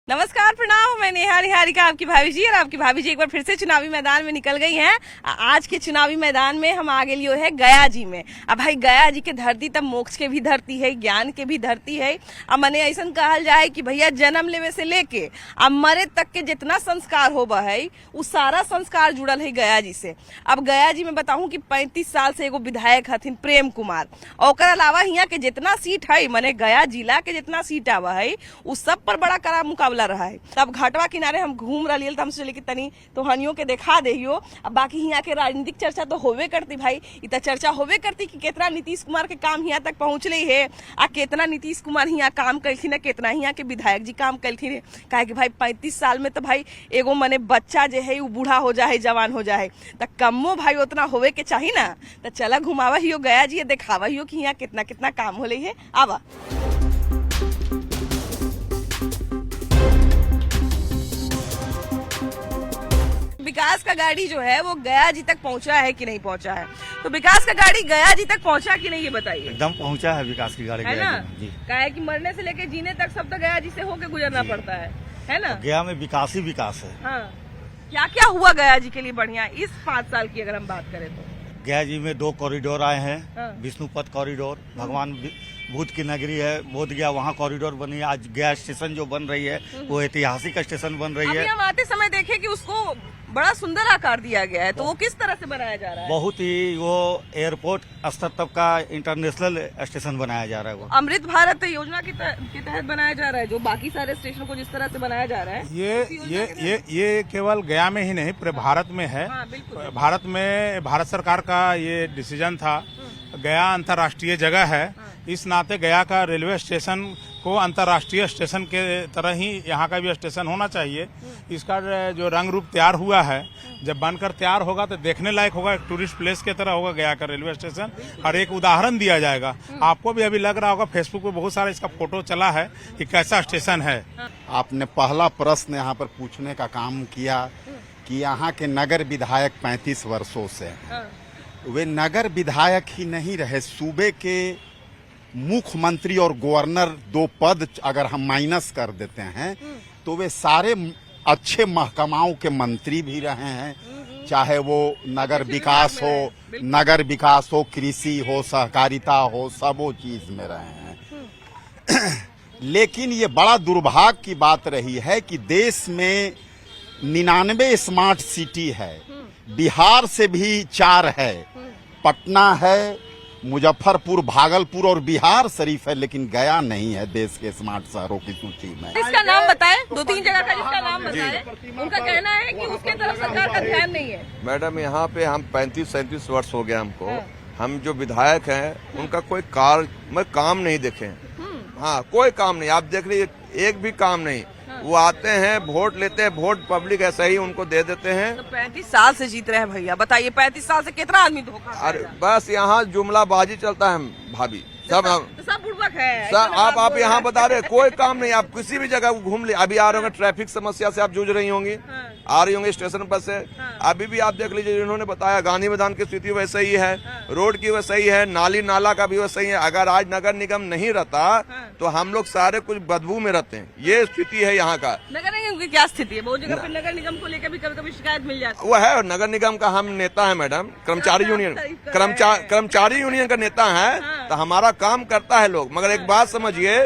नमस्कार, प्रणाम। मैं नेहा निहारिका, आपकी भाभी जी। और आपकी भाभी जी एक बार फिर से चुनावी मैदान में निकल गई हैं। आज के चुनावी मैदान में हम आगे लियो है गया जी में। अब भाई गया जी के धरती तब मोक्ष के भी धरती है, ज्ञान के भी धरती है। अब मने ऐसा कहल जाए कि भैया जन्म लेवे से लेके अब मरे तक के जितना संस्कार होबा है वो सारा संस्कार जुड़ल है गया जी से। अब गया जी में बताऊं कि 35 साल से एगो विधायक हथिन प्रेम कुमार, और ओकर अलावा यहाँ के जितना सीट है, मने गया जिला के जितना सीट आवा है उस सब पर बड़ा कड़ा मुकाबला रहा है। तब घाटवा किनारे हम घूम रही तो हम सोचे कि तनी तोहनियों के देखा देहियो। अब बाकी यहाँ के राजनीतिक चर्चा तो होवे करती भाई, इतना चर्चा होवे करती कि कितना नीतीश कुमार के काम यहाँ तक पहुंचले है, आ कितना नीतीश कुमार यहाँ काम करथिन, कितना यहाँ के विधायक जी काम करथिन। काहे कि भाई 35 साल में तो भाई एगो मने बच्चा जो है वो बूढ़ा हो जाए, जवान हो जाए, तो कमो भाई उतना होवे के चाहिए ना। तो चला घुमावा हियो गया जी, देखावा हियो कि यहाँ कितना कितना काम हो है। आवा विकास का गाड़ी जो है वो गया जी तक पहुंचा है कि नहीं पहुंचा है? तो विकास का गाड़ी गया जी तक पहुंचा कि नहीं, ये बताइए। एकदम पहुंचा है विकास की गाड़ी, है ना? जी। काहे कि मरने से लेके जीने तक सब तो गया जी से होके गुजरना पड़ता है ना? गया में विकास ही विकास है। हाँ, क्या क्या हुआ गया जी के लिए बढ़िया इस 5 साल की अगर हम बात करें तो? गया जी में 2 कॉरिडोर आए हैं। हाँ। विष्णुपथ कॉरिडोर, भगवान बुद्ध की नगरी है बोध गया, वहाँ कॉरिडोर बनी है। आज गया स्टेशन जो बन रही है वो ऐतिहासिक स्टेशन बन रही अभी है। हम आते समय देखे कि उसको बड़ा सुंदर आकार दिया गया है, तो वो किस तरह से बनाया जा रहा है? बहुत ही वो एयरपोर्ट स्तर तक का इंटरनेशनल स्टेशन बनाया जा रहा है। वो अमृत भारत योजना के तहत बनाया जा रहा है, जो बाकी सारे स्टेशन को जिस तरह से बनाया जा रहा है। ये केवल गया में ही नहीं पूरे भारत में है। हाँ, बिल्कुल। भारत में भारत सरकार का ये डिसीजन था। गया अंतर्राष्ट्रीय जगह है, इस नाते गया का रेलवे स्टेशन को अंतर्राष्ट्रीय स्टेशन के तरह ही यहाँ का भी स्टेशन होना चाहिए। इसका जो रंग रूप तैयार हुआ है, जब बनकर तैयार होगा तो देखने लायक होगा, एक टूरिस्ट प्लेस की तरह होगा गया का रेलवे स्टेशन। और एक उदाहरण दिया जाएगा, आपको भी अभी लग रहा होगा फेसबुक पे बहुत सारा इसका फोटो चला है कि कैसा स्टेशन है। आपने पहला प्रश्न यहाँ पर पूछने का काम किया कि यहाँ के नगर विधायक 35 वर्षों से, वे नगर विधायक ही नहीं रहे, सूबे के मुख्यमंत्री और गवर्नर 2 पद अगर हम माइनस कर देते हैं तो वे सारे अच्छे महकमाओं के मंत्री भी रहे हैं, चाहे वो नगर विकास हो, कृषि हो, सहकारिता हो, सब वो चीज में रहे हैं। लेकिन ये बड़ा दुर्भाग्य की बात रही है कि देश में 99 स्मार्ट सिटी है, बिहार से भी 4 है, पटना है, मुजफ्फरपुर, भागलपुर और बिहार शरीफ है, लेकिन गया नहीं है देश के स्मार्ट शहरों की सूची में। इसका नाम बताएं, 2-3 जगह का जिसका नाम बताएं। उनका कहना है कि उसके तरफ सरकार का ध्यान नहीं है। मैडम, यहाँ पे हम 35-37 वर्ष हो गया हमको। हम जो विधायक हैं उनका कोई काम नहीं देखे। हाँ, कोई काम नहीं। आप देख लीजिए, एक भी काम नहीं। वो आते हैं, वोट लेते हैं, वोट पब्लिक ऐसा ही उनको दे देते हैं। तो 35 साल से जीत रहे हैं भैया, बताइए 35 साल से कितना आदमी धोखा? अरे बस यहाँ जुमलाबाजी चलता है भाभी, सब बुड़बक है। सब आप यहाँ बता रहे, कोई काम नहीं। आप किसी भी जगह घूम ले, अभी आ रहे होंगे, ट्रैफिक समस्या से आप जूझ रही होंगी, आ रही होंगी स्टेशन पर से। अभी भी आप देख लीजिए, इन्होंने बताया गांधी मैदान की स्थिति वैसे ही है, रोड की वैसे ही है, नाली नाला का भी वैसे ही है। अगर आज नगर निगम नहीं रहता तो हम लोग सारे कुछ बदबू में रहते हैं। ये स्थिति है यहाँ का। नगर निगम की क्या स्थिति है? बहुत जगह पे नगर निगम को लेकर भी कभी-कभी शिकायत मिल जाती है। वो है, नगर निगम का हम नेता है मैडम, कर्मचारी यूनियन का नेता है, तो हमारा काम करता है लोग। मगर एक बात समझिए,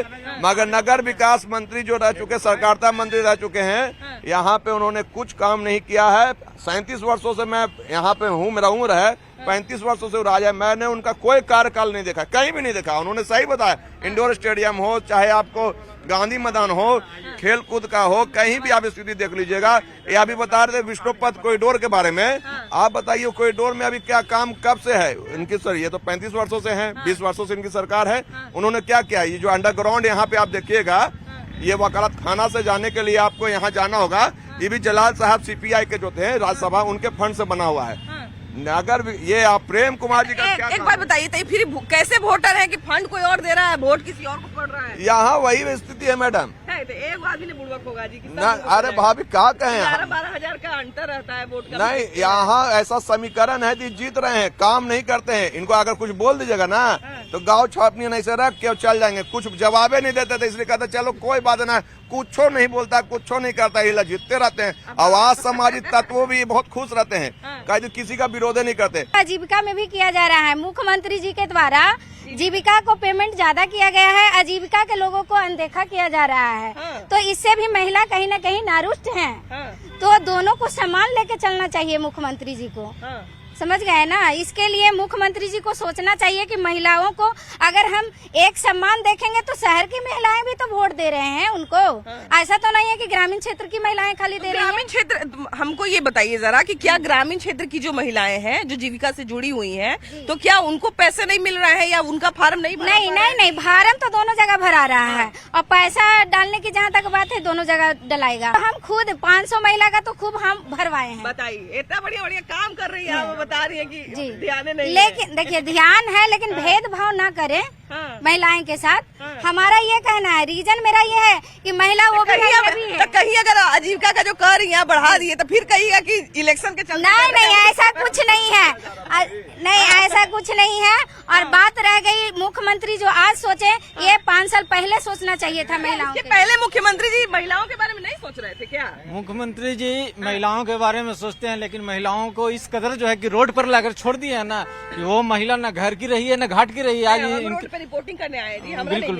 मगर नगर विकास मंत्री जो रह चुके, सहकारिता मंत्री रह चुके हैं, यहाँ पे उन्होंने कुछ काम नहीं किया है। 37 वर्षों से मैं यहाँ पे हूँ, मेरा उम्र है, 35 वर्षों से राजा, मैंने उनका कोई कार्यकाल नहीं देखा, कहीं भी नहीं देखा। उन्होंने सही बताया, इंडोर स्टेडियम हो, चाहे आपको गांधी मैदान हो, खेल कूद का हो, कहीं भी आप स्थिति देख लीजिएगा। ये अभी बता रहे थे विष्णुपथ कॉरिडोर के बारे में। आप बताइए कॉरिडोर में अभी क्या काम कब से है इनकी? सर, ये तो 35 वर्षों से है, 20 वर्षों से इनकी सरकार है। उन्होंने क्या किया? ये जो अंडरग्राउंड यहाँ पे आप देखिएगा, ये वकालत खाना से जाने के लिए आपको यहाँ जाना होगा। ये भी जलाल साहब CPI के जो थे राज्यसभा, उनके फंड से बना हुआ है। अगर ये आप प्रेम कुमार जी का क्या एक बात बताइए, तो फिर कैसे वोटर है कि फंड कोई और दे रहा है, वोट किसी और को पड़ रहा है? यहाँ वही स्थिति है मैडम। रहे थे, एक आदमी ने बुड़बक होगा जी ना, अरे भाभी क्या कहें, 11-12 हजार का अंतर रहता है वोट का। नहीं यहाँ ऐसा समीकरण है कि जीत रहे हैं, काम नहीं करते हैं। इनको अगर कुछ बोल दीजिएगा ना तो गाँव छापनी नहीं से रख के चल जाएंगे, कुछ जवाबे नहीं देते थे, इसलिए कहते चलो कोई बात ना, कुछो नहीं बोलता, कुछो नहीं करता, ये जीतते रहते हैं। आवाज सामाजिक तत्व भी बहुत खुश रहते हैं, कहीं किसी का विरोध नहीं करते। आजीविका में भी किया जा रहा है, मुख्यमंत्री जी के द्वारा जीविका को पेमेंट ज्यादा किया गया है, आजीविका के लोगों को अनदेखा किया जा रहा है। तो इससे भी महिला कहीं न कहीं नारुष्ट हैं। तो दोनों को सम्मान लेके चलना चाहिए मुख्यमंत्री जी को, समझ गए ना। इसके लिए मुख्यमंत्री जी को सोचना चाहिए कि महिलाओं को अगर हम एक सम्मान देखेंगे तो शहर की महिलाएं भी तो वोट दे रहे हैं उनको। ऐसा तो नहीं है कि ग्रामीण क्षेत्र की महिलाएं खाली दे रही हैं। ग्रामीण क्षेत्र, हमको ये बताइए जरा कि क्या ग्रामीण क्षेत्र की जो महिलाएं हैं जो जीविका से जुड़ी हुई हैं, तो क्या उनको पैसे नहीं मिल रहे हैं या उनका फार्म नहीं भरा? नहीं, फार्म तो दोनों जगह भरा रहा है और पैसा डालने की जहाँ तक बात है दोनों जगह डलाएगा। हम खुद 500 महिला का तो खूब हम भरवाए हैं। बताइए, इतना बढ़िया काम कर रही है, आप बता रही है कि जी ध्यान नहीं, लेकिन देखिए ध्यान है, लेकिन भेदभाव ना करें महिलाएं के साथ। हमारा ये कहना है, रीजन मेरा ये है कि महिला वो भी है। कहीं अगर आजीविका का जो कर रही है बढ़ा रही है तो फिर कहिएगा कि इलेक्शन के चलते। नहीं, ऐसा कुछ नहीं है, नहीं ऐसा कुछ नहीं है। और बात रह गई मुख्यमंत्री जो आज सोचे, ये 5 साल पहले सोचना चाहिए था महिलाओं के। पहले मुख्यमंत्री जी महिलाओं के बारे में नहीं सोच रहे थे क्या? मुख्यमंत्री जी महिलाओं के बारे में सोचते हैं, लेकिन महिलाओं को इस कदर जो है कि रोड पर लाकर छोड़ दिया है ना, कि वो महिला न घर की रही है न घाट की रही है। आज रिपोर्टिंग करने आए जी, बिल्कुल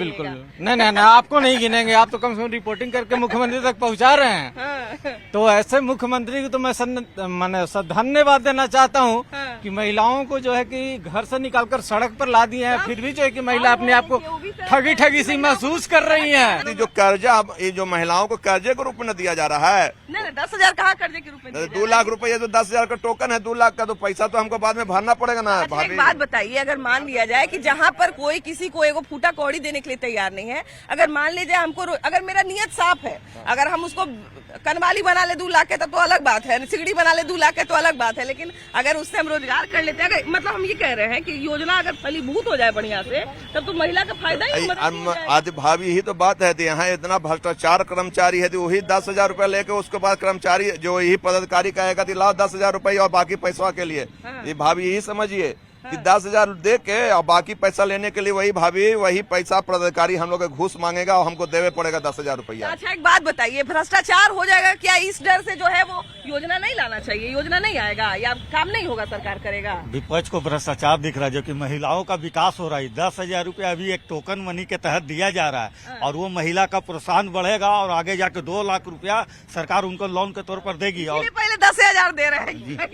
नहीं, आपको नहीं गिनेंगे, आप तो कम से कम रिपोर्टिंग करके मुख्यमंत्री तक पहुंचा रहे हैं। तो ऐसे मुख्यमंत्री को तो मैं धन्यवाद देना चाहता हूँ कि महिलाओं को जो है कि घर से निकालकर सड़क पर ला दिए हैं, फिर भी जो है कि महिला अपने आप को ठगी सी महसूस कर रही है। जो कर्जा, ये जो महिलाओं को कर्जे के रूप में दिया जा रहा है, 10,000 कहाँ कर्जे के रूप में? 2 लाख रुपए, जो 10,000 का टोकन है, 2 लाख का, तो पैसा तो हमको बाद में भरना पड़ेगा ना। एक बात बताइए, अगर मान लिया जाए कि जहाँ पर कोई किसी को एगो फूटा कौड़ी देने के लिए तैयार नहीं है, अगर मान लीजिए हमको, अगर मेरा नियत साफ है, अगर हम उसको कनवाली बना ले 2 लाख के तब तो अलग बात है, सिगड़ी बना ले 2 लाख के तो अलग बात है, लेकिन अगर उससे हम रोजगार कर लेते हैं, अगर मतलब हम ये कह रहे हैं कि योजना अगर फलीभूत हो जाए बढ़िया से, तब तो महिला का फायदा ही। आज भाभी यही तो बात है, यहाँ इतना भ्रष्टाचार कर्मचारी है, वही 10,000 रुपए लेके उसके बाद कर्मचारी जो यही पदाधिकारी कहेगा लाओ 10,000 रुपए और बाकी पैसा के लिए। ये भाभी यही समझिए कि 10,000 दे के और बाकी पैसा लेने के लिए वही पैसा पदाधिकारी हम लोग घूस मांगेगा और हमको देवे पड़ेगा 10,000 रुपया। अच्छा एक बात बताइए, भ्रष्टाचार हो जाएगा क्या? इस डर से जो है वो योजना नहीं लाना चाहिए, योजना नहीं आएगा या काम नहीं होगा, सरकार करेगा? विपक्ष को भ्रष्टाचार दिख रहा है, जो कि महिलाओं का विकास हो रहा है। 10,000 रुपया अभी एक टोकन मनी के तहत दिया जा रहा है और वो महिला का प्रोत्साहन बढ़ेगा और आगे जाके 2 लाख रुपया सरकार उनको लोन के तौर पर देगी। और पहले 10,000 दे रहे हैं,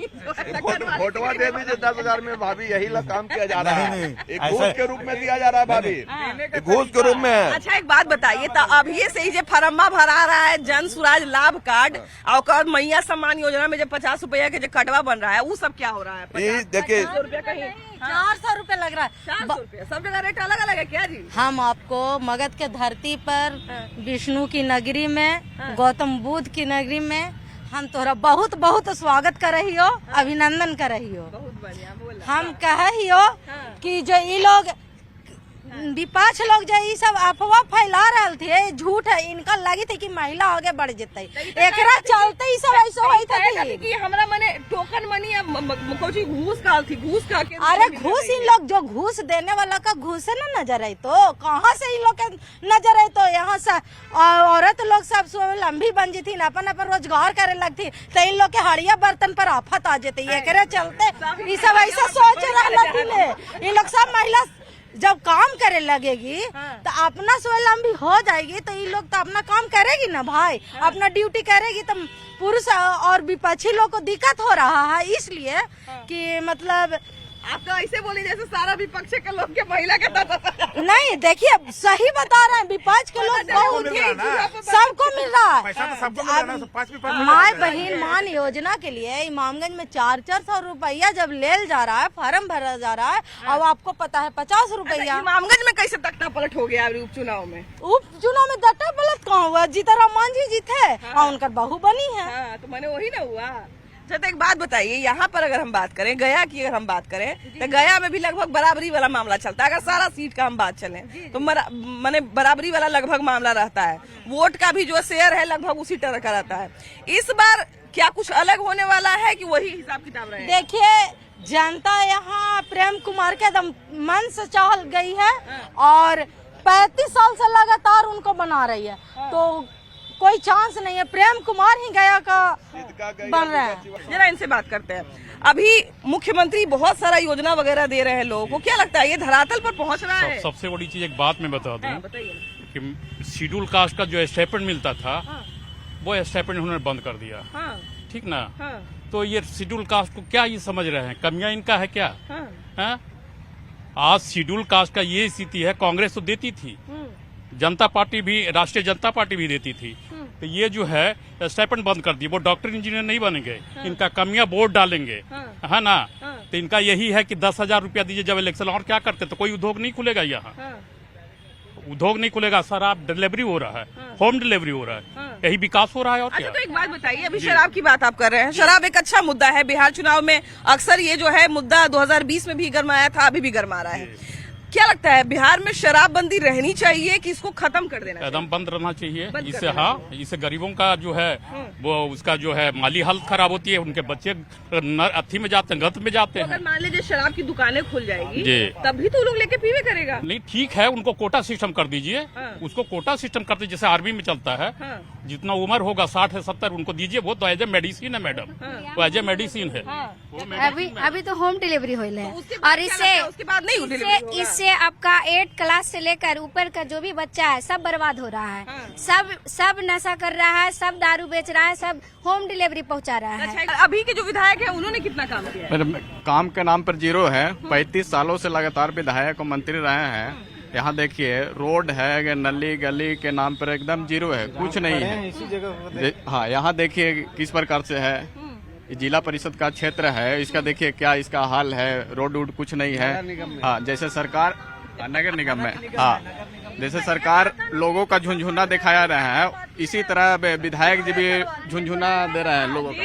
फोटोआ दे दीजिए 10,000 में, भाभी यही काम किया जा रहा है। नहीं, घूस के रूप में दिया जा रहा है भाभी, घूस के रूप में। अच्छा एक बात बताइए, तो अब ये सही जो फरम्मा भरा रहा है जन सुराज लाभ कार्ड और मैया सम्मान योजना में जो 50 रुपया के जो कटवा बन रहा है, वो सब क्या हो रहा है? देखिए 400 रुपए लग रहा है, 400 रुपया, सब जगह रेट अलग अलग है क्या जी? हम आपको मगध के धरती पर, विष्णु की नगरी में, गौतम बुद्ध की नगरी में हम तोरा बहुत बहुत स्वागत कर रही हो, अभिनंदन कर रही हो। बहुत बढ़िया बोला। हम कह ही हो कि जो ये लोग विपक्ष लोग जो ये सब अफवाह फैला रहे थे, झूठ है, इनका लगी थी कि महिला आगे बढ़ जेते, एकरा चलते ही सब ऐसा हुई था कि हमरा मने टोकन मनी या कोची घूस का थी, घूस का के। अरे घूस, इन लोग जो घूस देने वाला का घूस है ना नजर आई, तो कहाँ से इन लोग के नजर आई? तो यहाँ से औरत लोग सब स्वावलंबी बन जाती, अपन अपन रोजगार करे लगती, तो इन लोग के हड़िया बर्तन पर आफत आ जाती, एकरे चलते ये सब ऐसा सोच रहे। इन लोग सब महिला जब काम करे लगेगी तो अपना स्वावलंबी हो जाएगी, तो ये लोग तो अपना काम करेगी ना भाई, अपना ड्यूटी करेगी, तो पुरुष और विपक्षी लोग को दिक्कत हो रहा है। इसलिए कि मतलब आप तो ऐसे बोली जैसे सारा विपक्ष के लोग के महिला के नहीं, देखिए सही बता रहे हैं, विपक्ष के लोग बहुत सबको मिल रहा है। माँ बहन मान योजना के लिए इमामगंज में 400 रुपया जब ले जा रहा है, फॉर्म भरा जा रहा है, अब आपको पता है 50 रुपया। इमामगंज में कैसे तख्ता पलट हो गया उपचुनाव में? उपचुनाव में तख्ता पलट कहाँ हुआ? जीताराम मांझी जीते और उनका बहू बनी है। तो मैंने वही ना हुआ, अच्छा, तो एक बात बताइए, यहाँ पर अगर हम बात करें, गया की अगर हम बात करें, तो गया में भी लगभग बराबरी वाला मामला चलता है। अगर सारा सीट का हम बात चलें तो माने बराबरी वाला लगभग मामला रहता है। वोट का भी जो शेयर है लगभग उसी तरह का रहता है। इस बार क्या कुछ अलग होने वाला है कि वही हिसाब किताब रहे? देखिए, जनता यहाँ प्रेम कुमार के दम मन से चहल गई है और 35 साल से लगातार उनको बना रही है, तो कोई चांस नहीं है। प्रेम कुमार ही गया का बन रहा है। जरा इनसे बात करते हैं। अभी मुख्यमंत्री बहुत सारा योजना वगैरह दे रहे हैं लोगों को, क्या लगता है ये धरातल पर पहुंच रहा है? सबसे बड़ी चीज एक बात मैं बता दूं कि शेड्यूल कास्ट का जो स्टाइपेंड मिलता था वो स्टाइपेंड उन्होंने बंद कर दिया। ठीक ना? तो ये शेड्यूल कास्ट को क्या ये समझ रहे हैं, कमियां इनका है क्या? आज शेड्यूल कास्ट का ये स्थिति है। कांग्रेस तो देती थी, जनता पार्टी भी, राष्ट्रीय जनता पार्टी भी देती थी, तो ये जो है स्टाइपेंड बंद कर दिए। वो डॉक्टर इंजीनियर नहीं बनेंगे, इनका कमियां बोर्ड डालेंगे, है ना? तो इनका यही है कि 10,000 रुपया दीजिए जब इलेक्शन। और क्या करते? तो कोई उद्योग नहीं खुलेगा यहाँ, उद्योग नहीं खुलेगा। शराब डिलीवरी हो रहा है, होम डिलीवरी हो रहा है, यही विकास हो रहा है। और अच्छा, तो एक बात बताइए, अभी शराब की बात आप कर रहे हैं, शराब एक अच्छा मुद्दा है। बिहार चुनाव में अक्सर ये जो है मुद्दा 2020 में भी गरमाया था, अभी भी गरमा रहा है। क्या लगता है बिहार में शराबबंदी रहनी चाहिए कि इसको खत्म कर देना? एकदम बंद रहना चाहिए। इससे इससे गरीबों का जो है वो उसका जो है माली हालत खराब होती है, उनके बच्चे अथी में जाते हैं, गत में जाते हैं। अगर मान लीजिए शराब की दुकानें खुल जाएगी तभी तो लोग लेके पीवे करेगा। नहीं, ठीक है, उनको कोटा सिस्टम कर दीजिए। उसको कोटा सिस्टम कर दीजिए, जैसे आर्मी में चलता है। जितना उम्र होगा 60 है 70 उनको दीजिए, वो तो एज ए मेडिसिन है मैडम, वो एज ए मेडिसिन है। अभी तो होम डिलीवरी हो रहा है और उसके बाद नहीं, इससे आपका 8 क्लास से लेकर ऊपर का जो भी बच्चा है सब बर्बाद हो रहा है। सब नशा कर रहा है, सब दारू बेच रहा है, सब होम डिलीवरी पहुंचा रहा है। अच्छा, अभी के जो विधायक है उन्होंने कितना काम किया है? काम के नाम पर जीरो है। 35 सालों से लगातार विधायक और मंत्री रहे हैं। यहाँ देखिए, रोड है, नली गली के नाम पर एकदम जीरो है, कुछ नहीं है। हाँ, यहाँ देखिए किस प्रकार से है, जिला परिषद का क्षेत्र है, इसका देखिए क्या इसका हाल है, रोड वोड कुछ नहीं है। हाँ, जैसे सरकार नगर निगम में, हाँ, जैसे सरकार लोगों का झुंझुना दिखाया रहा है, इसी तरह विधायक जी भी झुंझुना दे रहे हैं लोगों को।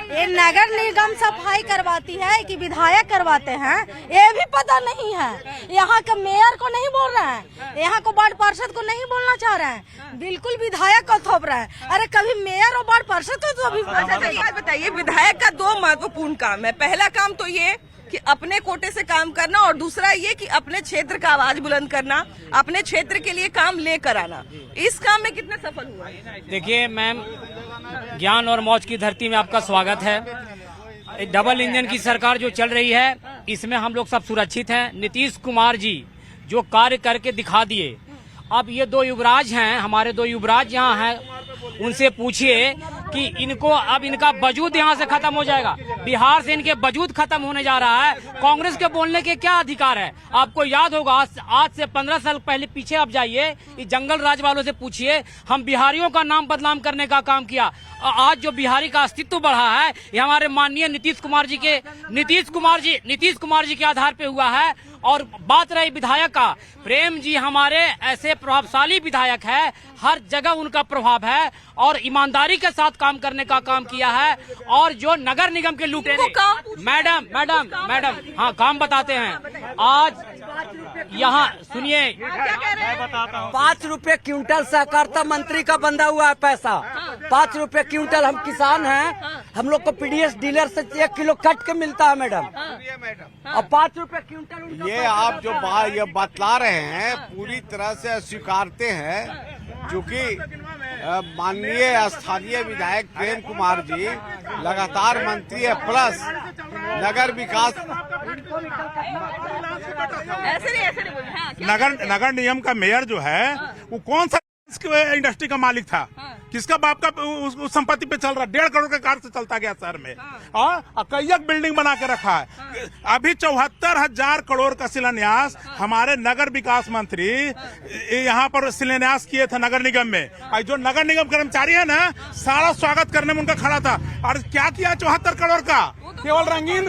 ये नगर निगम सफाई करवाती है कि विधायक करवाते हैं ये भी पता नहीं है। यहाँ का मेयर को नहीं बोल रहे हैं, यहाँ को वार्ड पार्षद को नहीं बोलना चाह रहे हैं, बिल्कुल विधायक को थोप रहे हैं। अरे कभी मेयर और वार्ड पार्षद को तो अभी बताइए, विधायक का 2 महत्वपूर्ण काम है। पहला काम तो ये कि अपने कोटे से काम करना, और दूसरा ये कि अपने क्षेत्र का आवाज बुलंद करना, अपने क्षेत्र के लिए काम लेकर आना। इस काम में कितने सफल हुआ? देखिए मैम, ज्ञान और मौज की धरती में आपका स्वागत है। डबल इंजन की सरकार जो चल रही है, इसमें हम लोग सब सुरक्षित हैं। नीतीश कुमार जी जो कार्य करके दिखा दिए। अब ये 2 युवराज हैं, हमारे 2 युवराज यहाँ हैं, उनसे पूछिए कि इनको अब इनका वजूद यहाँ से खत्म हो जाएगा। बिहार से इनके वजूद खत्म होने जा रहा है। कांग्रेस के बोलने के क्या अधिकार है? आपको याद होगा आज से 15 साल पहले पीछे आप जाइए, इस जंगल राज वालों से पूछिए, हम बिहारियों का नाम बदनाम करने का काम किया। आज जो बिहारी का अस्तित्व बढ़ा है, ये हमारे माननीय नीतीश कुमार जी के आधार पे हुआ है। और बात रही विधायक का, प्रेम जी हमारे ऐसे प्रभावशाली विधायक है, हर जगह उनका प्रभाव है और ईमानदारी के साथ काम करने का काम किया है। और जो नगर निगम के लुटेरे, मैडम, हाँ, काम बताते हैं। आज यहाँ सुनिए, 5 रुपए क्विंटल सहकारिता मंत्री का बंधा हुआ है पैसा। 5 रुपए क्विंटल, हम किसान हैं, हम लोग को पीडीएस डीलर से 1 किलो कट के मिलता है मैडम, और 5 रुपए क्विंटल। ये आप जो ये बतला रहे हैं पूरी तरह से स्वीकारते हैं, क्योंकि माननीय स्थानीय विधायक प्रेम कुमार जी लगातार मंत्री है, प्लस नगर विकास नगर निगम का मेयर जो है वो कौन सा इंडस्ट्री का मालिक था, किसका बाप का उस संपत्ति पे चल रहा? 1.5 करोड़ के कार से चलता गया शहर में, कईयक बिल्डिंग बना के रखा है। अभी 74,000 करोड़ का शिलान्यास हमारे नगर विकास मंत्री यहाँ पर शिलान्यास किए थे नगर निगम में। और जो नगर निगम कर्मचारी है ना, सारा स्वागत करने में उनका खड़ा था। और क्या किया 74 करोड़ का? केवल रंगीन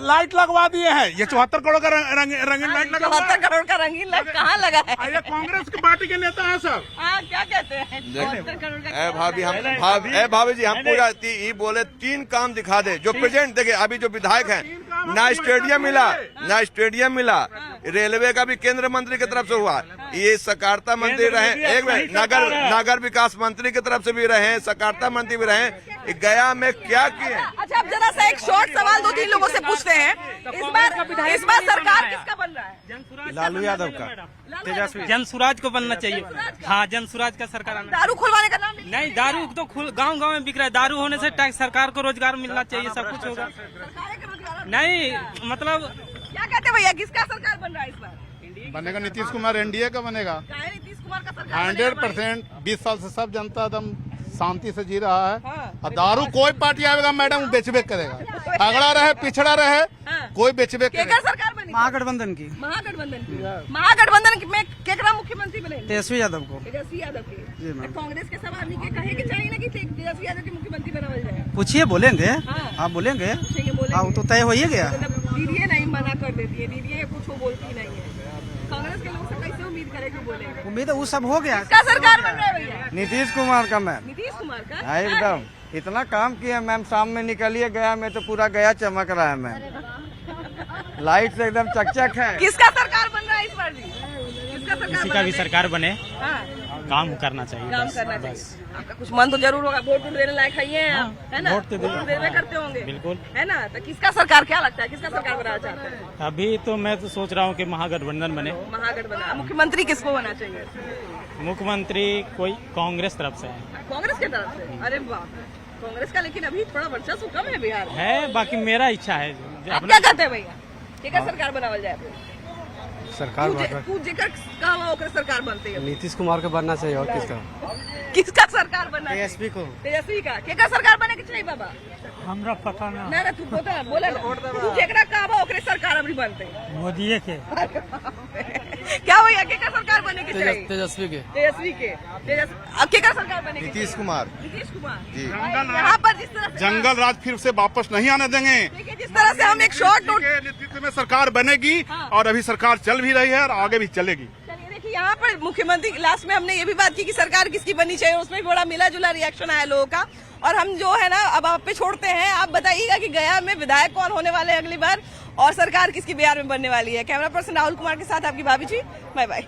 लाइट लगवा दिए हैं। ये 74 करोड़ का रंगीन लाइट लगा हुआ है। 74 करोड़ का रंगीन लाइट कहाँ लगा है? ये कांग्रेस की पार्टी के नेता है सब। क्या कहते हैं? 74 करोड़ का भाभी जी हम पूरा ये बोले 3 काम दिखा दे जो प्रेजेंट देखिए अभी जो विधायक हैं ना स्टेडियम मिला रेलवे का भी केंद्र मंत्री की तरफ से हुआ। ये सहकारिता मंत्री रहे एक मिनट नगर विकास मंत्री की तरफ से भी रहे सहकारिता मंत्री भी रहे। गया में क्या किए? अच्छा अब जरा सा एक शॉर्ट सवाल 2-3 लोगों से पूछते हैं। इस बार सरकार किसका बन रहा है? लालू यादव का। तेजस्वी जन स्वराज को बनना चाहिए। हाँ जन स्वराज का सरकार। दारू खुलवाने का नाम नहीं दारू तो गांव में बिक रहा है। दारू होने से टैक्स सरकार को रोजगार मिलना चाहिए सब कुछ होगा। नहीं मतलब क्या कहते हैं भैया किसका सरकार बन रहा है इस बार? बनेगा नीतीश कुमार एनडीए का बनेगा। नीतीश कुमार का सरकार 100%। 20 साल से सब जनता एकदम शांति से जी रहा है। और दारू कोई पार्टी आएगा मैडम बेचबे करेगा। अगड़ा रहे पिछड़ा रहे कोई बेचबे करेगा। सरकार बनी महागठबंधन की। महागठबंधन में केकरा मुख्यमंत्री बने? तेजस्वी यादव को। तेजस्वी यादव के। कांग्रेस के सब आदमी के कहे कि चाहिए ना कि तेजस्वी यादव के मुख्यमंत्री बनावल जाए। पूछिए बोलेंगे। हाँ बोलेंगे। हाँ वो तो तय हो ही गया। दीदी नहीं मना कर देती है। दीदी कुछ बोलती नहीं है। कांग्रेस के लोग से कैसे उम्मीद करेंगे बोलेंगे? उम्मीद वो सब हो गया। किसका सरकार बन रहा है भैया? नीतीश कुमार का मैम। नीतीश कुमार का। हाँ एकदम इतना काम किया मैम। शाम में निकलिए गया में तो पूरा गया चमक रहा है मैम। लाइट से एकदम चकचक है। किसका सरकार बन रहा है इस बार जी? किसका सरकार? किसी का भी सरकार बने काम करना चाहिए। काम करना चाहिए। आपका कुछ मन तो जरूर होगा। वोट देने लायक है ना? वोट देने करते होंगे बिल्कुल है ना? तो किसका सरकार क्या लगता है किसका सरकार बनाना चाहते हैं? अभी तो मैं तो सोच रहा हूँ कि महागठबंधन बने। महागठबंधन। मुख्यमंत्री किसको होना चाहिए? मुख्यमंत्री कोई कांग्रेस तरफ से है। कांग्रेस की तरफ से? अरे वाह कांग्रेस का। लेकिन अभी थोड़ा वर्चस्व कम है बिहार में। है बाकी मेरा इच्छा है। आप क्या कहते हैं भैया केकर सरकार बनावल जाए? सरकार तू जेकर कहवा ओकर सरकार बनते है। नीतीश कुमार को बनना चाहिए। और किसका सरकार बनना? तेजस्वी को। तेजस्वी का। केकर सरकार बने के चाहिए बाबा? हमरा पता ना। ना तू बोला तू जेकरा कहवा ओकरे सरकार अभी बनते मोदी के। क्या भैया केकर सरकार बने के चाहिए? तेजस्वी के। तेजस्वी के। अब केकर सरकार बने? नीतीश कुमार नीतीश कुमार जी। यहाँ पर जिस तरह जंगल राज फिर से वापस नहीं आने देंगे। जिस तरह से हम एक शॉर्ट नोट नेतृत्व में सरकार बनेगी और अभी सरकार चल भी रही है और आगे भी चलेगी। चलिए देखिए यहाँ पर मुख्यमंत्री लास्ट में हमने ये भी बात की कि सरकार किसकी बननी चाहिए। उसमें भी बड़ा मिला जुला रिएक्शन आया लोगों का। और हम जो है ना अब आप पे छोड़ते हैं। आप बताइएगा कि गया में विधायक कौन होने वाले हैं अगली बार और सरकार किसकी बिहार में बनने वाली है। कैमरा पर्सन राहुल कुमार के साथ आपकी भाभी जी। Bye bye.